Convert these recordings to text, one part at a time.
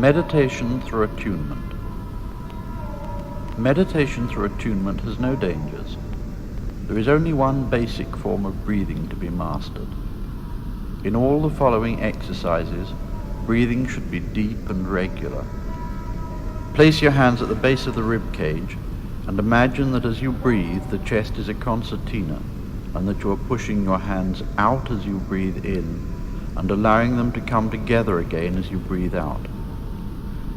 Meditation through attunement. Meditation through attunement has no dangers. There is only one basic form of breathing to be mastered. In all the following exercises, breathing should be deep and regular. Place your hands at the base of the rib cage and imagine that as you breathe, the chest is a concertina and that you are pushing your hands out as you breathe in and allowing them to come together again as you breathe out.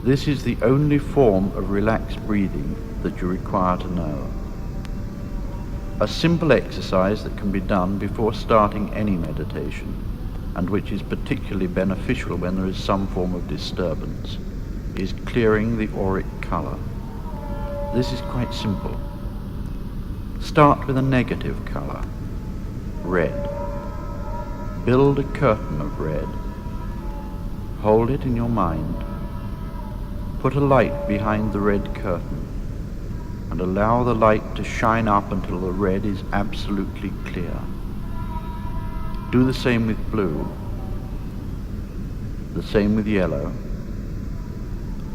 This is the only form of relaxed breathing that you require to know. A simple exercise that can be done before starting any meditation, and which is particularly beneficial when there is some form of disturbance, is clearing the auric color. This is quite simple. Start with a negative color, red. Build a curtain of red. Hold it in your mind. Put a light behind the red curtain and allow the light to shine up until the red is absolutely clear. Do the same with blue, the same with yellow.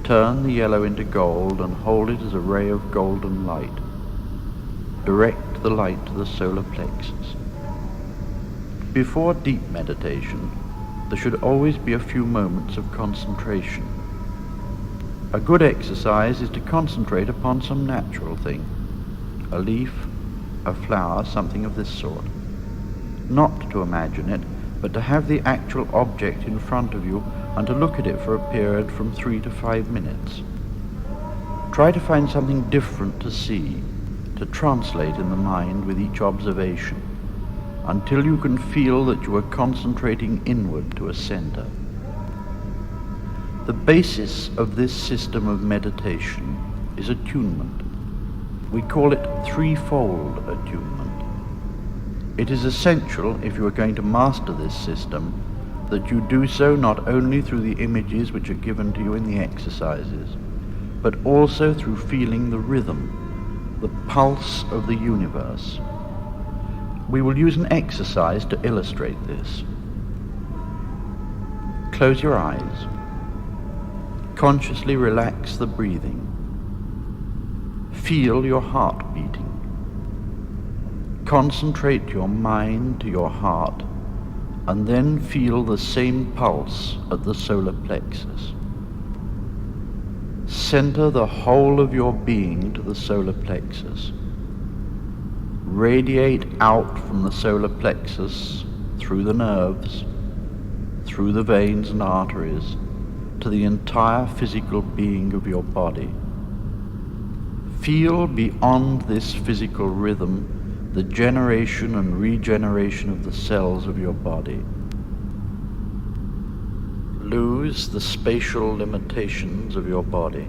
Turn the yellow into gold and hold it as a ray of golden light. Direct the light to the solar plexus. Before deep meditation, there should always be a few moments of concentration. A good exercise is to concentrate upon some natural thing, a leaf, a flower, something of this sort. Not to imagine it, but to have the actual object in front of you and to look at it for a period from 3 to 5 minutes. Try to find something different to see, to translate in the mind with each observation, until you can feel that you are concentrating inward to a center. The basis of this system of meditation is attunement. We call it threefold attunement. It is essential, if you are going to master this system, that you do so not only through the images which are given to you in the exercises, but also through feeling the rhythm, the pulse of the universe. We will use an exercise to illustrate this. Close your eyes. Consciously relax the breathing. Feel your heart beating. Concentrate your mind to your heart and then feel the same pulse at the solar plexus. Center the whole of your being to the solar plexus. Radiate out from the solar plexus through the nerves, through the veins and arteries, to the entire physical being of your body. Feel beyond this physical rhythm the generation and regeneration of the cells of your body. Lose the spatial limitations of your body.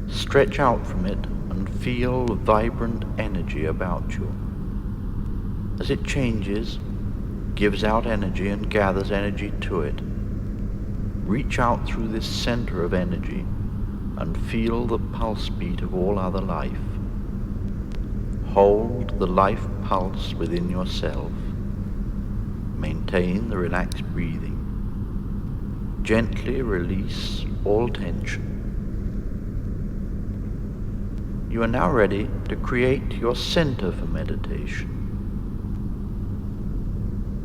Stretch out from it and feel vibrant energy about you. As it changes, gives out energy and gathers energy to it. Reach out through this center of energy and feel the pulse beat of all other life. Hold the life pulse within yourself. Maintain the relaxed breathing. Gently release all tension. You are now ready to create your center for meditation.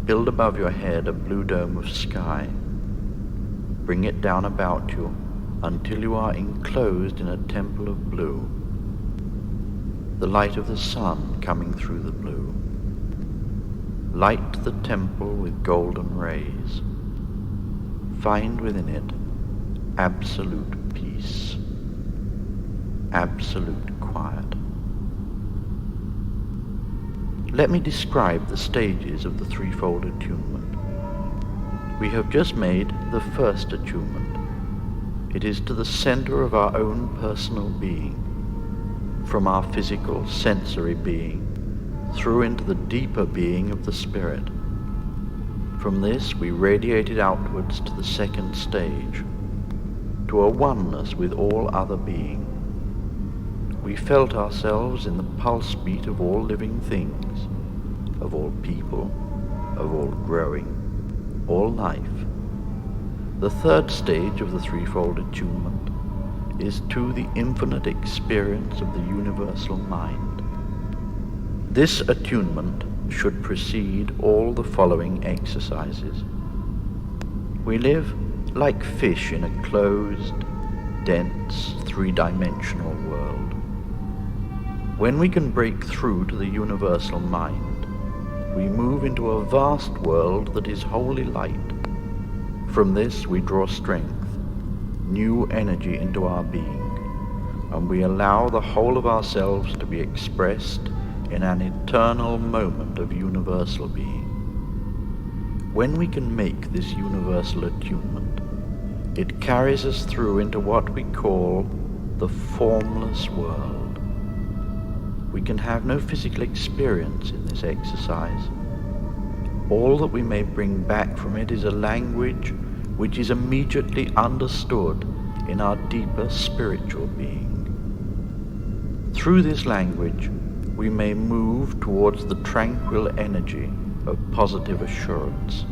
Build above your head a blue dome of sky. Bring it down about you until you are enclosed in a temple of blue. The light of the sun coming through the blue. Light the temple with golden rays. Find within it absolute peace, absolute quiet. Let me describe the stages of the threefold attunement. We have just made the first attunement. It is to the center of our own personal being, from our physical, sensory being, through into the deeper being of the spirit. From this we radiated outwards to the second stage, to a oneness with all other being. We felt ourselves in the pulse beat of all living things, of all people, of all growing, all life. The third stage of the threefold attunement is to the infinite experience of the universal mind. This attunement should precede all the following exercises. We live like fish in a closed, dense, three-dimensional world. When we can break through to the universal mind, we move into a vast world that is wholly light. From this we draw strength, new energy into our being, and we allow the whole of ourselves to be expressed in an eternal moment of universal being. When we can make this universal attunement, it carries us through into what we call the formless world. We can have no physical experience in this exercise. All that we may bring back from it is a language which is immediately understood in our deeper spiritual being. Through this language, we may move towards the tranquil energy of positive assurance.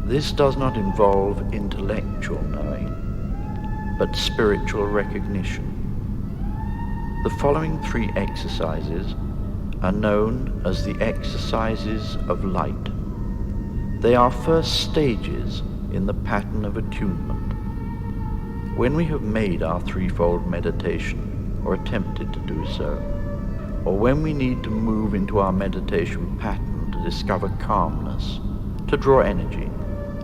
This does not involve intellectual knowing, but spiritual recognition. The following three exercises are known as the exercises of light. They are first stages in the pattern of attunement. When we have made our threefold meditation, or attempted to do so, or when we need to move into our meditation pattern to discover calmness, to draw energy,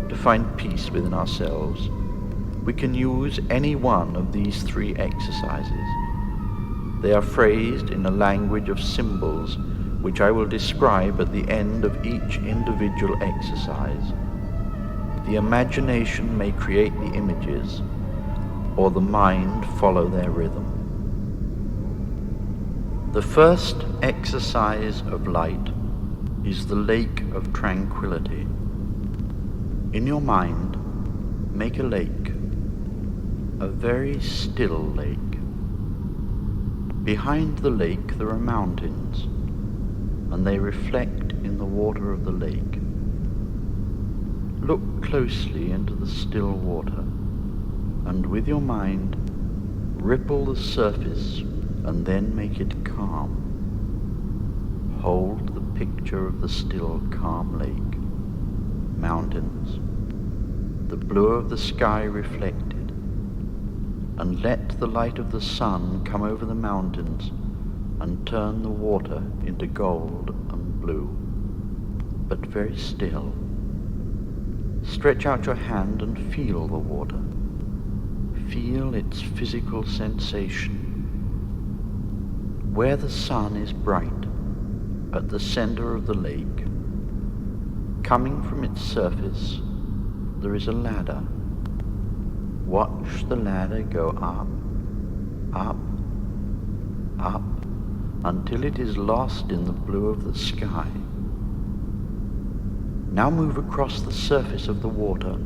to find peace within ourselves, we can use any one of these three exercises. They are phrased in a language of symbols which I will describe at the end of each individual exercise. The imagination may create the images, or the mind follow their rhythm. The first exercise of light is the lake of tranquility. In your mind, make a lake, a very still lake. Behind the lake there are mountains, and they reflect in the water of the lake. Look closely into the still water, and with your mind, ripple the surface and then make it calm. Hold the picture of the still, calm lake, mountains, the blue of the sky reflected, and let the light of the sun come over the mountains and turn the water into gold and blue, but very still. Stretch out your hand and feel the water. Feel its physical sensation. Where the sun is bright, at the center of the lake, coming from its surface, there is a ladder. Watch the ladder go up, up, up, until it is lost in the blue of the sky. Now move across the surface of the water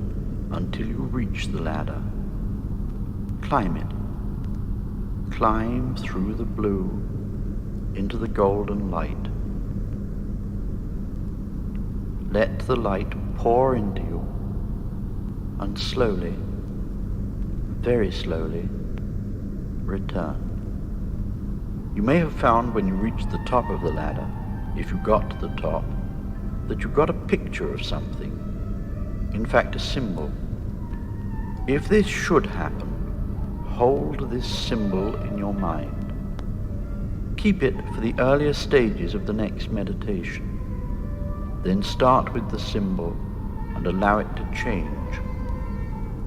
until you reach the ladder. Climb it. Climb through the blue into the golden light. Let the light pour into you, and slowly, very slowly, return. You may have found when you reached the top of the ladder, if you got to the top, that you got a picture of something, in fact a symbol. If this should happen, hold this symbol in your mind. Keep it for the earlier stages of the next meditation. Then start with the symbol and allow it to change.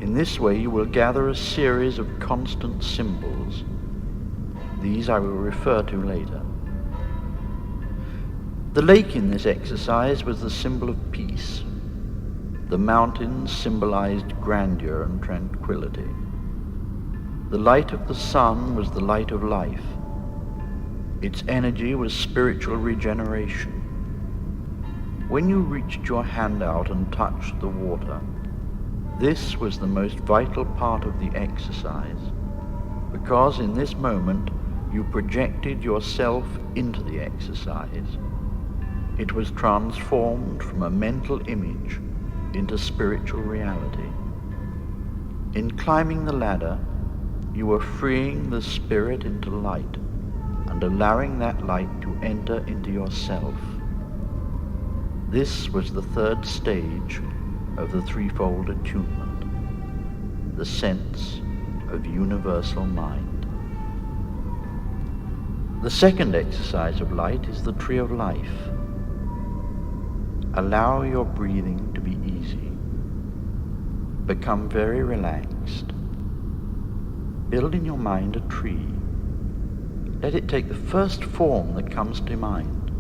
In this way you will gather a series of constant symbols. These I will refer to later. The lake in this exercise was the symbol of peace. The mountains symbolized grandeur and tranquility. The light of the sun was the light of life. Its energy was spiritual regeneration. When you reached your hand out and touched the water, this was the most vital part of the exercise, because in this moment you projected yourself into the exercise. It was transformed from a mental image into spiritual reality. In climbing the ladder, you were freeing the spirit into light and allowing that light to enter into yourself. This was the third stage of the threefold attunement, the sense of universal mind. The second exercise of light is the tree of life. Allow your breathing to be easy. Become very relaxed. Build in your mind a tree. Let it take the first form that comes to mind.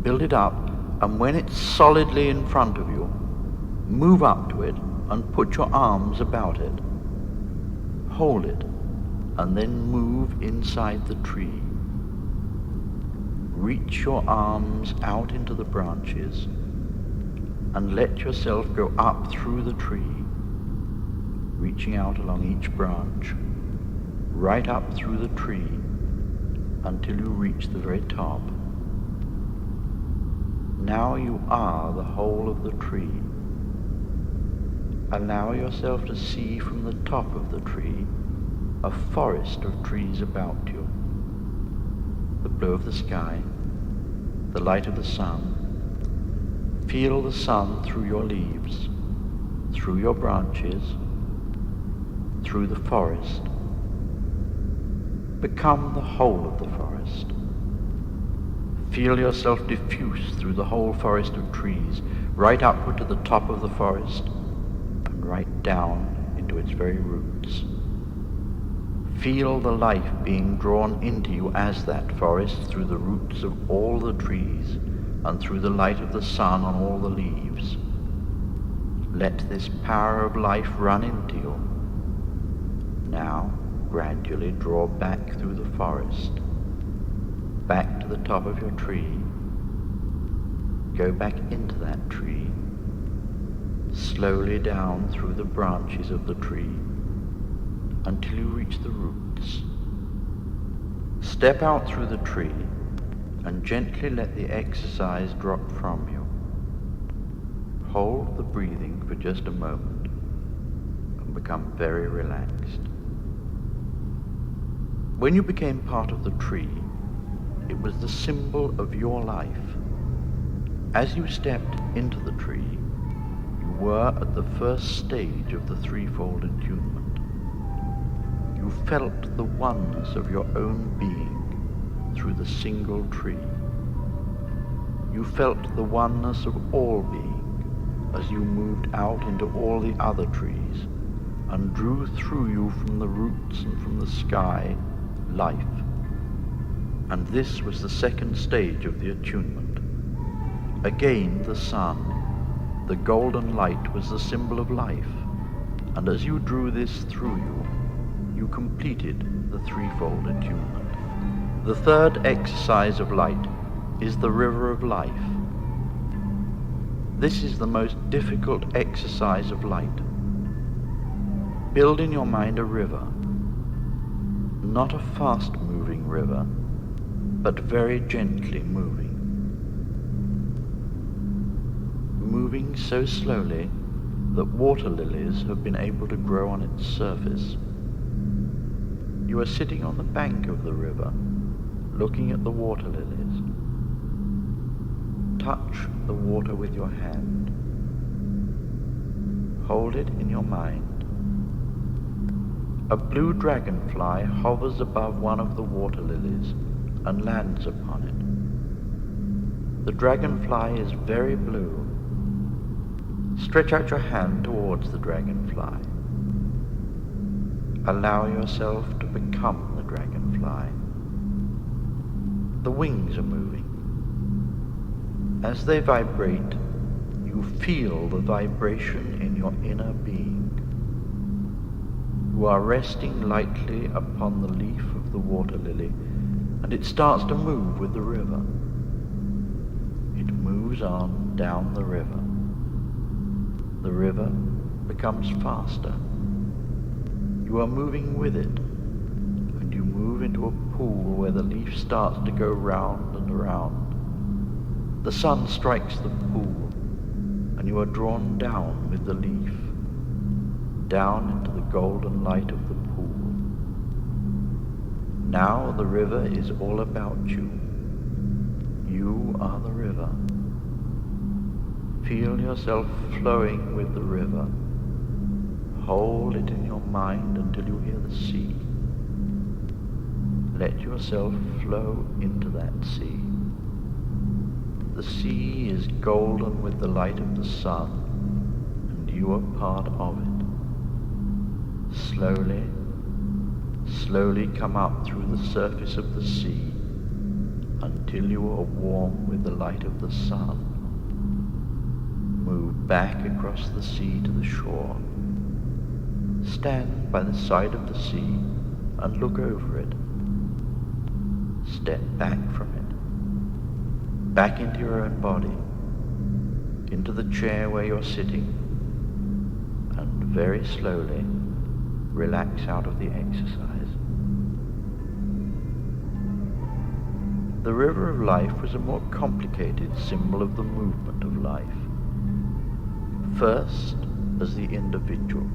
Build it up, and when it's solidly in front of you, move up to it and put your arms about it. Hold it, and then move inside the tree. Reach your arms out into the branches and let yourself go up through the tree, reaching out along each branch, right up through the tree until you reach the very top. Now you are the whole of the tree. Allow yourself to see from the top of the tree a forest of trees about you. The blue of the sky, the light of the sun. Feel the sun through your leaves, through your branches, through the forest. Become the whole of the forest. Feel yourself diffuse through the whole forest of trees, right upward to the top of the forest, and right down into its very roots. Feel the life being drawn into you as that forest through the roots of all the trees and through the light of the sun on all the leaves. Let this power of life run into you. Now, gradually draw back through the forest, back to the top of your tree. Go back into that tree, slowly down through the branches of the tree until you reach the roots. Step out through the tree and gently let the exercise drop from you. Hold the breathing for just a moment and become very relaxed. When you became part of the tree, it was the symbol of your life. As you stepped into the tree, you were at the first stage of the threefold attunement. You felt the oneness of your own being through the single tree. You felt the oneness of all being as you moved out into all the other trees and drew through you from the roots and from the sky life. And this was the second stage of the attunement. Again the sun, the golden light, was the symbol of life, and as you drew this through you, you completed the threefold attunement. The third exercise of light is the river of life. This is the most difficult exercise of light. Build in your mind a river, not a fast-moving river, but very gently moving. Moving so slowly that water lilies have been able to grow on its surface. You are sitting on the bank of the river, looking at the water lilies. Touch the water with your hand. Hold it in your mind. A blue dragonfly hovers above one of the water lilies and lands upon it. The dragonfly is very blue. Stretch out your hand towards the dragonfly. Allow yourself to become the dragonfly. The wings are moving. As they vibrate, you feel the vibration in your inner being. You are resting lightly upon the leaf of the water lily, and it starts to move with the river. It moves on down the river. The river becomes faster. You are moving with it, and you move into a pool where the leaf starts to go round and round. The sun strikes the pool, and you are drawn down with the leaf. down into the golden light of the pool. Now the river is all about you. You are the river. Feel yourself flowing with the river. Hold it in your mind until you hear the sea. Let yourself flow into that sea. The sea is golden with the light of the sun, and you are part of it. Slowly, slowly come up through the surface of the sea until you are warm with the light of the sun. Move back across the sea to the shore. Stand by the side of the sea and look over it. Step back from it, back into your own body, into the chair where you're sitting, and very slowly relax out of the exercise. The river of life was a more complicated symbol of the movement of life. First, as the individual,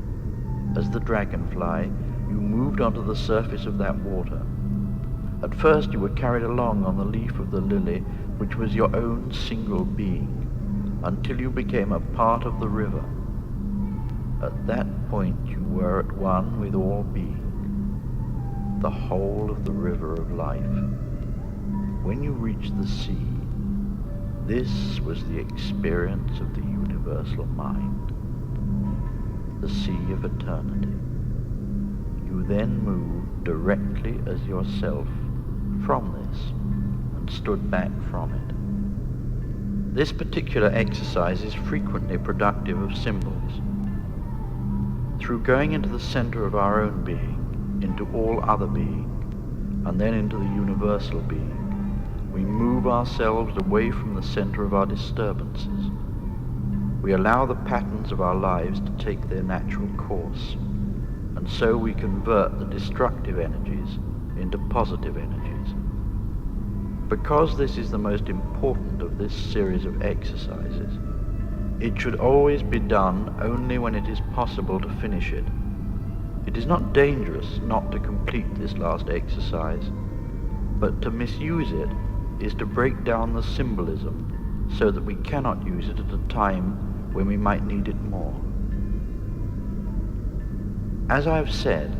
as the dragonfly, you moved onto the surface of that water. At first you were carried along on the leaf of the lily, which was your own single being, until you became a part of the river. At that point you were at one with all being, the whole of the river of life. When you reached the sea, this was the experience of the universal mind, the sea of eternity. You then moved directly as yourself from this and stood back from it. This particular exercise is frequently productive of symbols. Through going into the center of our own being, into all other being, and then into the universal being, we move ourselves away from the center of our disturbances. We allow the patterns of our lives to take their natural course, and so we convert the destructive energies into positive energies. Because this is the most important of this series of exercises, it should always be done only when it is possible to finish it. It is not dangerous not to complete this last exercise, but to misuse it is to break down the symbolism so that we cannot use it at a time when we might need it more. As I have said,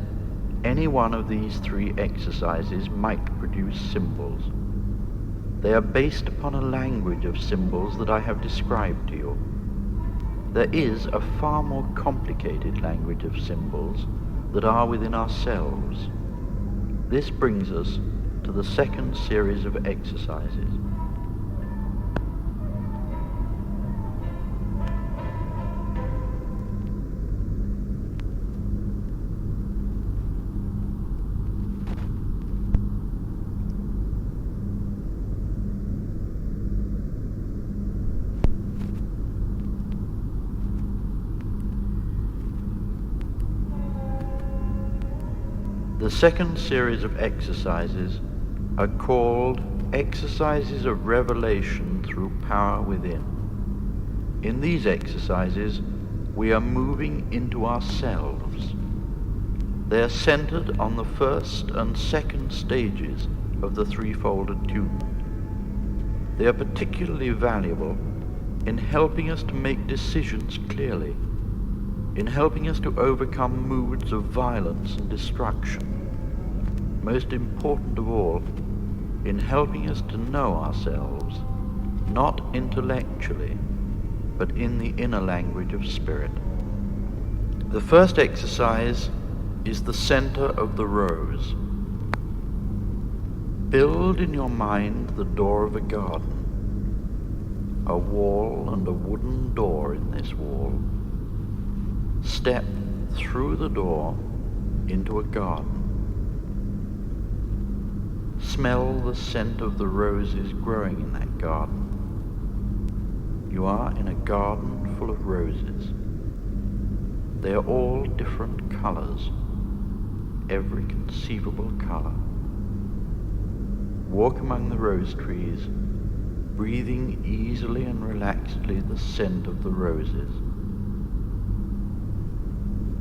any one of these three exercises might produce symbols. They are based upon a language of symbols that I have described to you. There is a far more complicated language of symbols that are within ourselves. This brings us to the second series of exercises. The second series of exercises are called exercises of revelation through power within. In these exercises, we are moving into ourselves. They are centered on the first and second stages of the threefold attunement. They are particularly valuable in helping us to make decisions clearly, in helping us to overcome moods of violence and destruction. Most important of all, in helping us to know ourselves, not intellectually, but in the inner language of spirit. The first exercise is the center of the rose. Build in your mind the door of a garden, a wall and a wooden door in this wall. Step through the door into a garden. Smell the scent of the roses growing in that garden. You are in a garden full of roses. They are all different colors, every conceivable color. Walk among the rose trees, breathing easily and relaxedly the scent of the roses.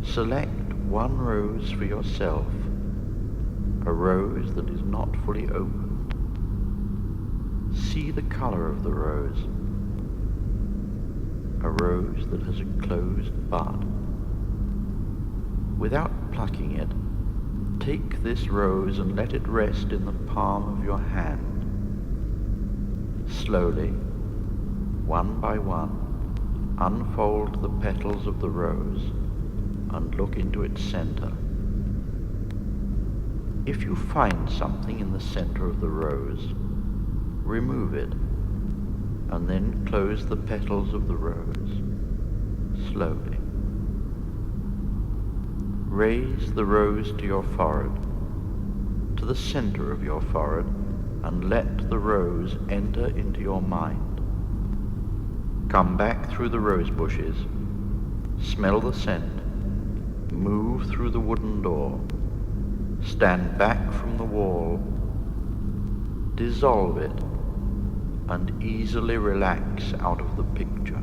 Select one rose for yourself, a rose that is not fully opened. See the color of the rose, a rose that has a closed bud. Without plucking it, take this rose and let it rest in the palm of your hand. Slowly, one by one, unfold the petals of the rose and look into its center. If you find something in the center of the rose, remove it, and then close the petals of the rose, slowly. Raise the rose to your forehead, to the center of your forehead, and let the rose enter into your mind. Come back through the rose bushes, smell the scent, move through the wooden door, stand back from the wall, dissolve it, and easily relax out of the picture.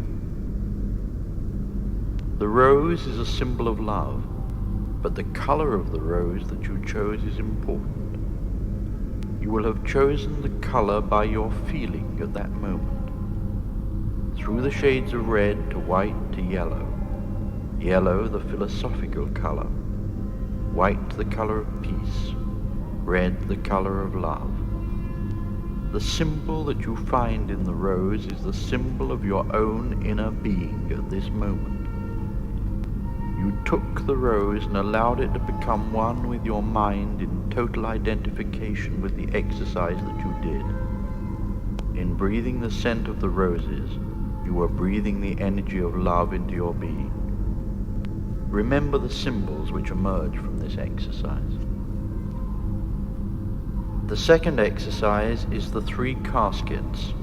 The rose is a symbol of love, but the color of the rose that you chose is important. You will have chosen the color by your feeling at that moment. Through the shades of red to white to yellow, yellow the philosophical color, white the color of peace, red the color of love. The symbol that you find in the rose is the symbol of your own inner being at this moment. You took the rose and allowed it to become one with your mind in total identification with the exercise that you did. In breathing the scent of the roses, you were breathing the energy of love into your being. Remember the symbols which emerge from this exercise. The second exercise is the 3 caskets.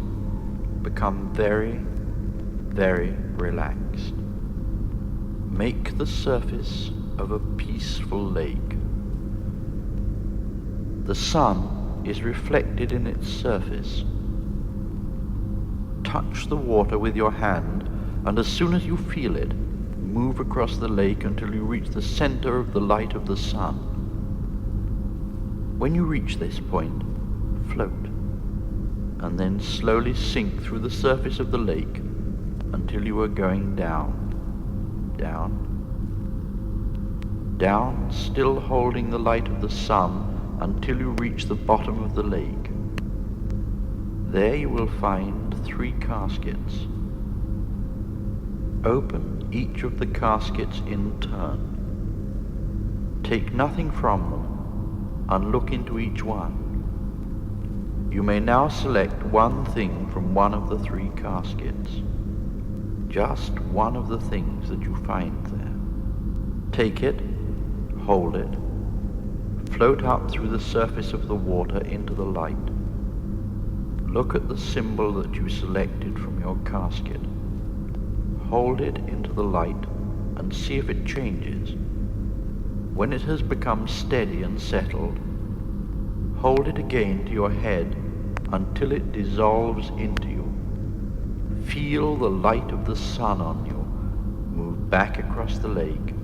Become very, very relaxed. Make the surface of a peaceful lake. The sun is reflected in its surface. Touch the water with your hand, and as soon as you feel it, move across the lake until you reach the center of the light of the sun. When you reach this point, float, and then slowly sink through the surface of the lake until you are going down. Down, down, still holding the light of the sun until you reach the bottom of the lake. There you will find 3 caskets. Open each of the caskets in turn. Take nothing from them and look into each one. You may now select one thing from one of the 3 caskets. Just one of the things that you find there. Take it, hold it, float up through the surface of the water into the light. Look at the symbol that you selected from your casket. Hold it into the light and see if it changes. When it has become steady and settled, hold it again to your head until it dissolves into you. Feel the light of the sun on you. Move back across the lake.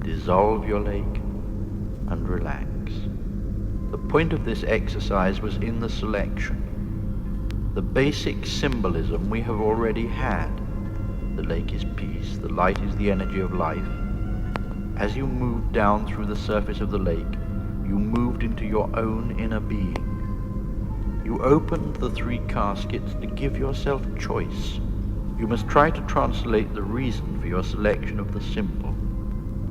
Dissolve your lake and relax. The point of this exercise was in the selection. The basic symbolism we have already had. The lake is peace, the light is the energy of life. As you moved down through the surface of the lake, you moved into your own inner being. You opened the 3 caskets to give yourself choice. You must try to translate the reason for your selection of the symbol.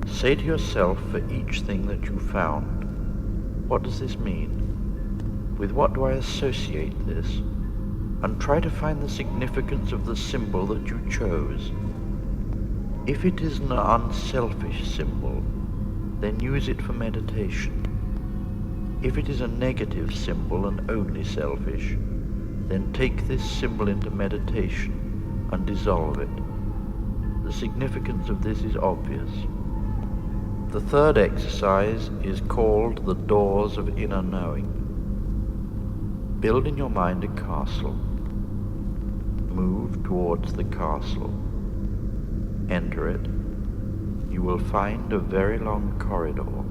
Say to yourself for each thing that you found, what does this mean? With what do I associate this? And try to find the significance of the symbol that you chose. If it is an unselfish symbol, then use it for meditation. If it is a negative symbol and only selfish, then take this symbol into meditation and dissolve it. The significance of this is obvious. The third exercise is called the doors of inner knowing. Build in your mind a castle. Move towards the castle. Enter it. you will find a very long corridor.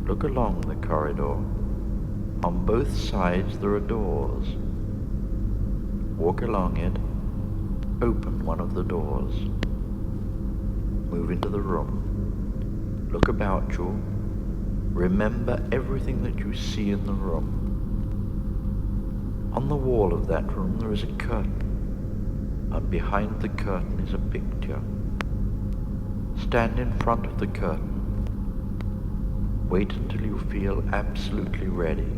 Look along the corridor. On both sides there are doors. Walk along it. Open one of the doors. Move into the room. Look about you. Remember everything that you see in the room. On the wall of that room there is a curtain, and behind the curtain is a picture. Stand in front of the curtain. Wait until you feel absolutely ready,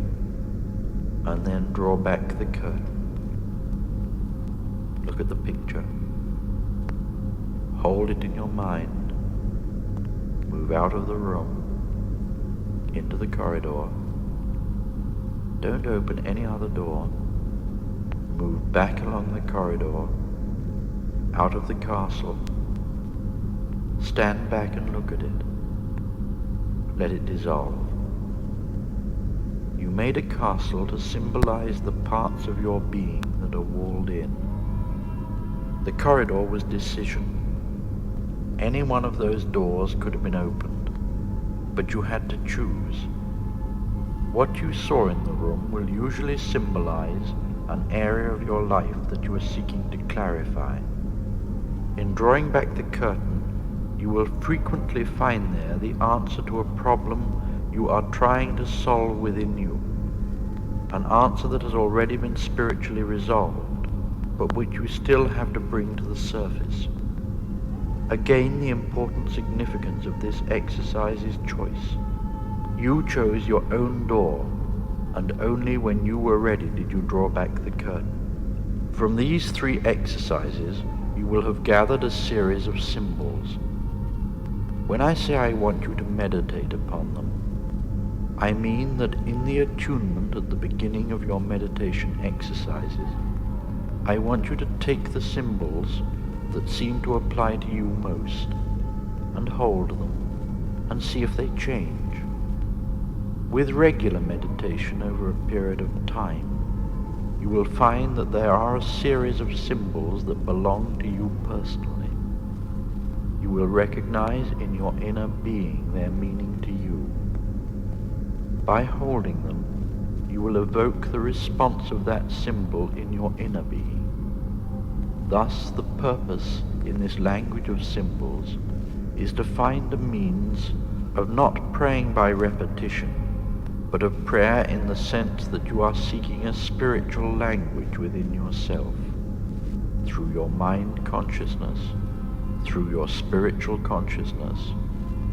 and then draw back the curtain. Look at the picture. Hold it in your mind. Move out of the room, into the corridor. Don't open any other door. Move back along the corridor, out of the castle. Stand back and look at it. Let it dissolve. You made a castle to symbolize the parts of your being that are walled in. The corridor was decision. Any one of those doors could have been opened, but you had to choose. What you saw in the room will usually symbolize an area of your life that you are seeking to clarify. In drawing back the curtain, you will frequently find there the answer to a problem you are trying to solve within you, an answer that has already been spiritually resolved, but which you still have to bring to the surface. Again, the important significance of this exercise is choice. You chose your own door, and only when you were ready did you draw back the curtain. From these 3 exercises, you will have gathered a series of symbols. When I say I want you to meditate upon them, I mean that in the attunement at the beginning of your meditation exercises, I want you to take the symbols that seem to apply to you most and hold them and see if they change. With regular meditation over a period of time, you will find that there are a series of symbols that belong to you personally. You will recognize in your inner being their meaning to you. By holding them, you will evoke the response of that symbol in your inner being. Thus, the purpose in this language of symbols is to find a means of not praying by repetition, but of prayer in the sense that you are seeking a spiritual language within yourself, through your mind consciousness, through your spiritual consciousness,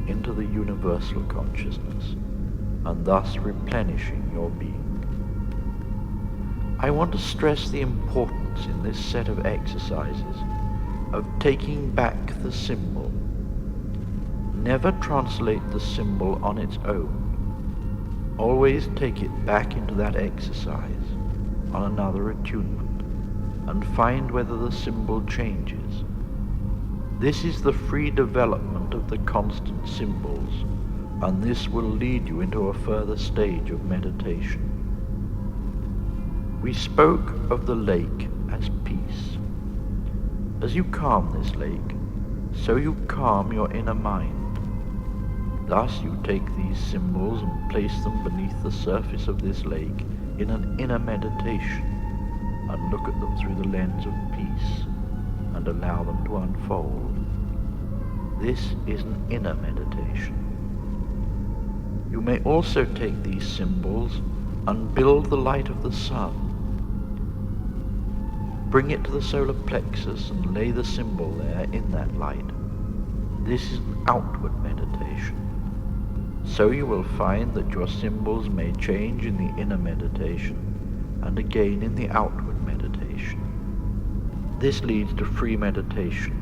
into the universal consciousness, and thus replenishing your being. I want to stress the importance in this set of exercises of taking back the symbol. Never translate the symbol on its own. Always take it back into that exercise on another attunement and find whether the symbol changes. This is the free development of the constant symbols, and this will lead you into a further stage of meditation. We spoke of the lake as peace. As you calm this lake, so you calm your inner mind. Thus you take these symbols and place them beneath the surface of this lake in an inner meditation, and look at them through the lens of peace, and allow them to unfold. This is an inner meditation. You may also take these symbols and build the light of the sun. Bring it to the solar plexus and lay the symbol there in that light. This is an outward meditation. So you will find that your symbols may change in the inner meditation and again in the outward meditation. This leads to free meditation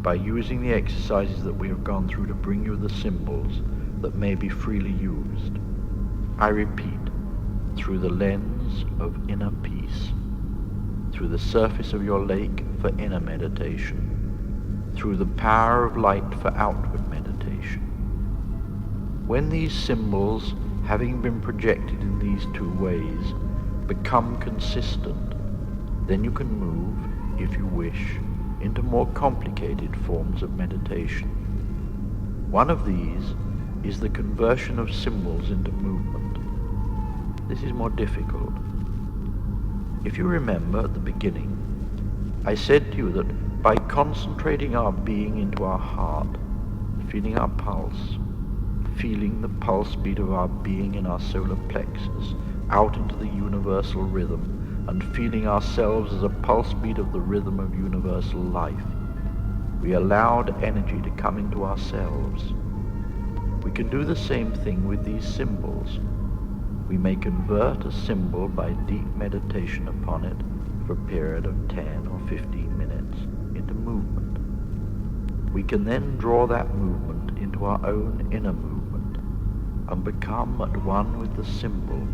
by using the exercises that we have gone through to bring you the symbols that may be freely used. I repeat, through the lens of inner peace, through the surface of your lake for inner meditation, through the power of light for outward meditation. When these symbols, having been projected in these 2 ways, become consistent, then you can move, if you wish, into more complicated forms of meditation. One of these is the conversion of symbols into movement. This is more difficult. If you remember at the beginning, I said to you that by concentrating our being into our heart, feeling our pulse, feeling the pulse beat of our being in our solar plexus out into the universal rhythm, and feeling ourselves as a pulse beat of the rhythm of universal life, we allowed energy to come into ourselves. We can do the same thing with these symbols. We may convert a symbol by deep meditation upon it for a period of 10 or 15 minutes into movement. We can then draw that movement into our own inner movement and become at one with the symbol.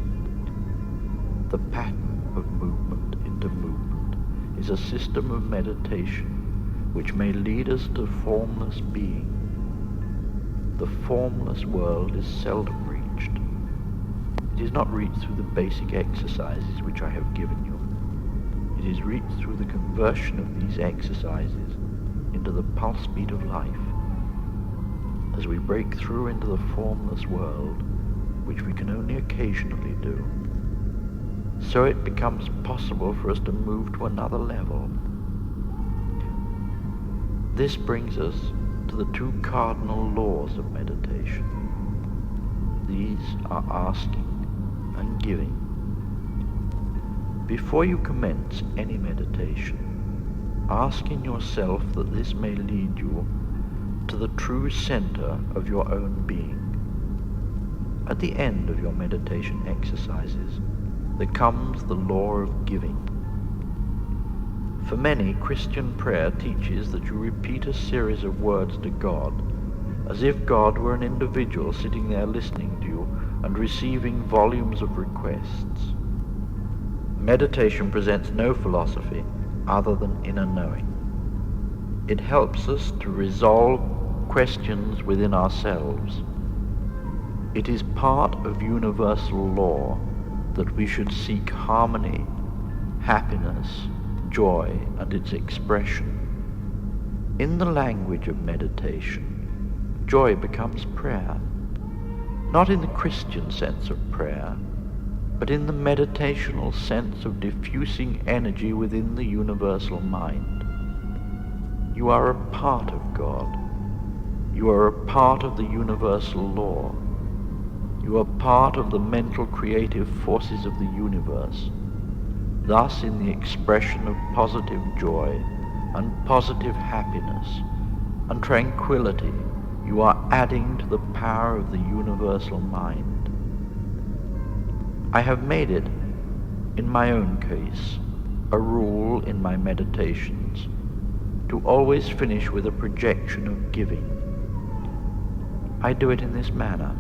The pattern of movement into movement is a system of meditation which may lead us to formless being. The formless world is seldom reached. It is not reached through the basic exercises which I have given you. It is reached through the conversion of these exercises into the pulse beat of life. As we break through into the formless world, which we can only occasionally do, so it becomes possible for us to move to another level. This brings us to the two cardinal laws of meditation. These are asking and giving. Before you commence any meditation, ask in yourself that this may lead you to the true center of your own being. At the end of your meditation exercises, there comes the law of giving. For many, Christian prayer teaches that you repeat a series of words to God, as if God were an individual sitting there listening to you and receiving volumes of requests. Meditation presents no philosophy other than inner knowing. It helps us to resolve questions within ourselves. It is part of universal law that we should seek harmony, happiness, joy, and its expression. In the language of meditation, joy becomes prayer, not in the Christian sense of prayer, but in the meditational sense of diffusing energy within the universal mind. You are a part of God. You are a part of the universal law. You are part of the mental creative forces of the universe. Thus, in the expression of positive joy and positive happiness and tranquility, you are adding to the power of the universal mind. I have made it, in my own case, a rule in my meditations to always finish with a projection of giving. I do it in this manner.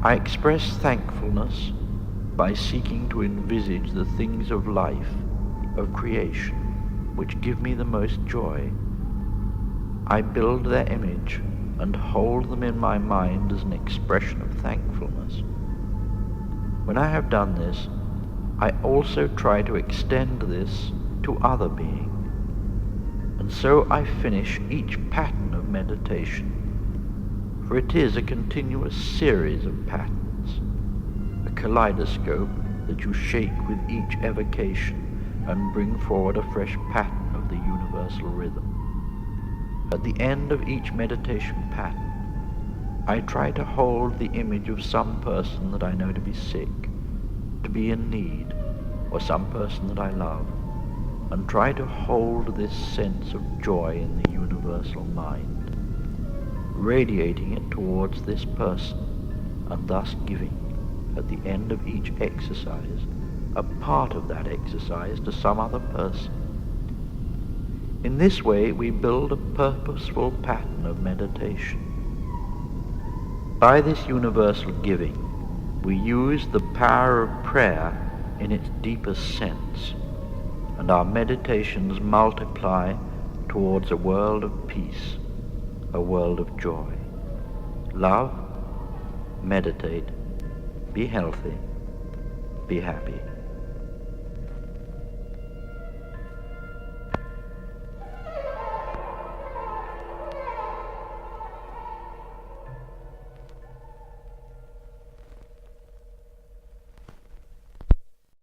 I express thankfulness by seeking to envisage the things of life, of creation, which give me the most joy. I build their image and hold them in my mind as an expression of thankfulness. When I have done this, I also try to extend this to other being. And so I finish each pattern of meditation, for it is a continuous series of patterns, a kaleidoscope that you shake with each evocation and bring forward a fresh pattern of the universal rhythm. At the end of each meditation pattern, I try to hold the image of some person that I know to be sick, to be in need, or some person that I love, and try to hold this sense of joy in the universal mind, radiating it towards this person, and thus giving, at the end of each exercise, a part of that exercise to some other person. In this way, we build a purposeful pattern of meditation. By this universal giving, we use the power of prayer in its deepest sense, and our meditations multiply towards a world of peace, a world of joy. Love, meditate, be healthy, be happy.